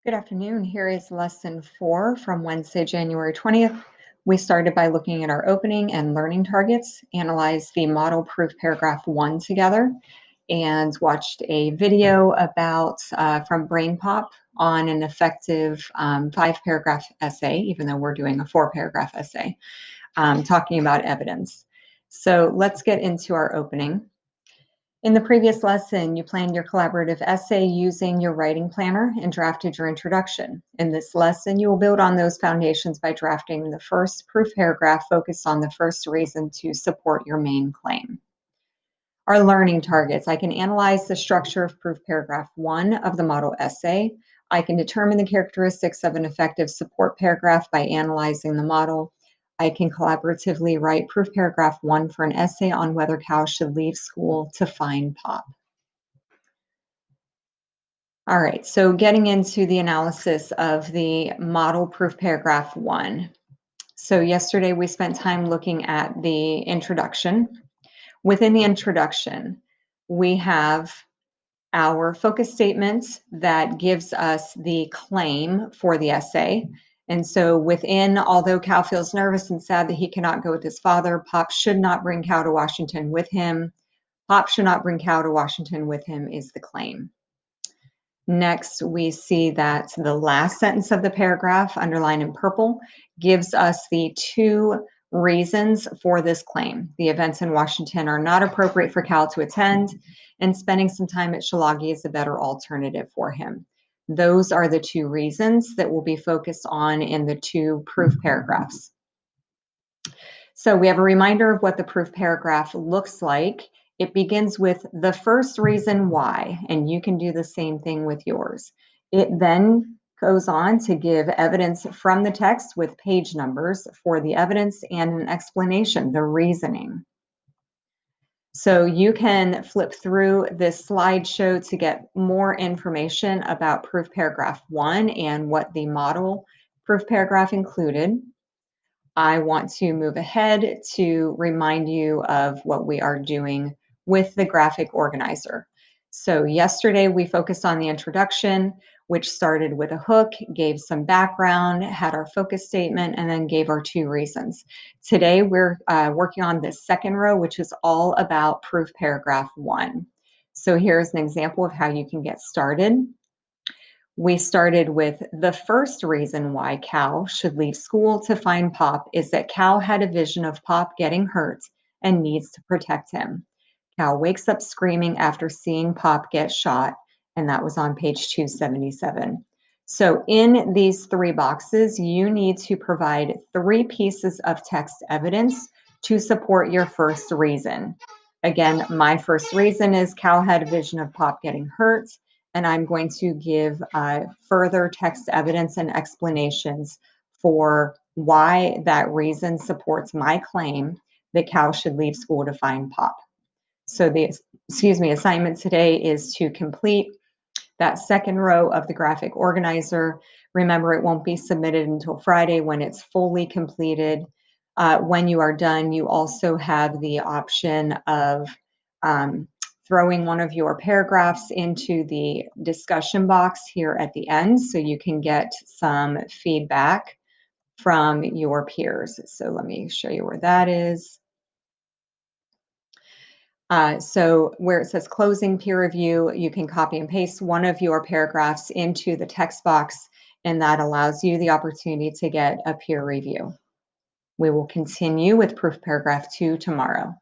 Good afternoon. Here is lesson 4 from Wednesday, January 20th. We started by looking at our opening and learning targets, analyzed the model proof paragraph 1 together, and watched a video from Brain Pop on an effective 5-paragraph essay, even though we're doing a 4-paragraph essay, talking about evidence. So let's get into our opening. In the previous lesson, you planned your collaborative essay using your writing planner and drafted your introduction. In this lesson, you will build on those foundations by drafting the first proof paragraph focused on the first reason to support your main claim. Our learning targets. I can analyze the structure of proof paragraph 1 of the model essay. I can determine the characteristics of an effective support paragraph by analyzing the model. I can collaboratively write proof paragraph 1 for an essay on whether cows should leave school to find Pop. All right, so getting into the analysis of the model proof paragraph 1. So yesterday we spent time looking at the introduction. Within the introduction, we have our focus statement that gives us the claim for the essay. And so within, although Cal feels nervous and sad that he cannot go with his father, Pop should not bring Cal to Washington with him. Pop should not bring Cal to Washington with him is the claim. Next, we see that the last sentence of the paragraph, underlined in purple, gives us the 2 reasons for this claim. The events in Washington are not appropriate for Cal to attend, and spending some time at Shillagi is a better alternative for him. Those are the 2 reasons that will be focused on in the 2 proof paragraphs. So we have a reminder of what the proof paragraph looks like. It begins with the first reason why, and you can do the same thing with yours. It then goes on to give evidence from the text with page numbers for the evidence and an explanation, the reasoning. So you can flip through this slideshow to get more information about proof paragraph 1 and what the model proof paragraph included. I want to move ahead to remind you of what we are doing with the graphic organizer. So yesterday we focused on the introduction, which started with a hook, gave some background, had our focus statement, and then gave our 2 reasons. Today we're working on this second row, which is all about proof paragraph 1. So here's an example of how you can get started. We started with the first reason why Cal should leave school to find Pop is that Cal had a vision of Pop getting hurt and needs to protect him. Cal wakes up screaming after seeing Pop get shot, and that was on page 277. So in these 3 boxes, you need to provide 3 pieces of text evidence to support your first reason. Again, my first reason is Cal had a vision of Pop getting hurt, and I'm going to give further text evidence and explanations for why that reason supports my claim that Cal should leave school to find Pop. So the assignment today is to complete that second row of the graphic organizer. Remember, it won't be submitted until Friday when it's fully completed. When you are done, you also have the option of throwing one of your paragraphs into the discussion box here at the end so you can get some feedback from your peers. So let me show you where that is. So where it says closing peer review, you can copy and paste one of your paragraphs into the text box, and that allows you the opportunity to get a peer review. We will continue with proof paragraph 2 tomorrow.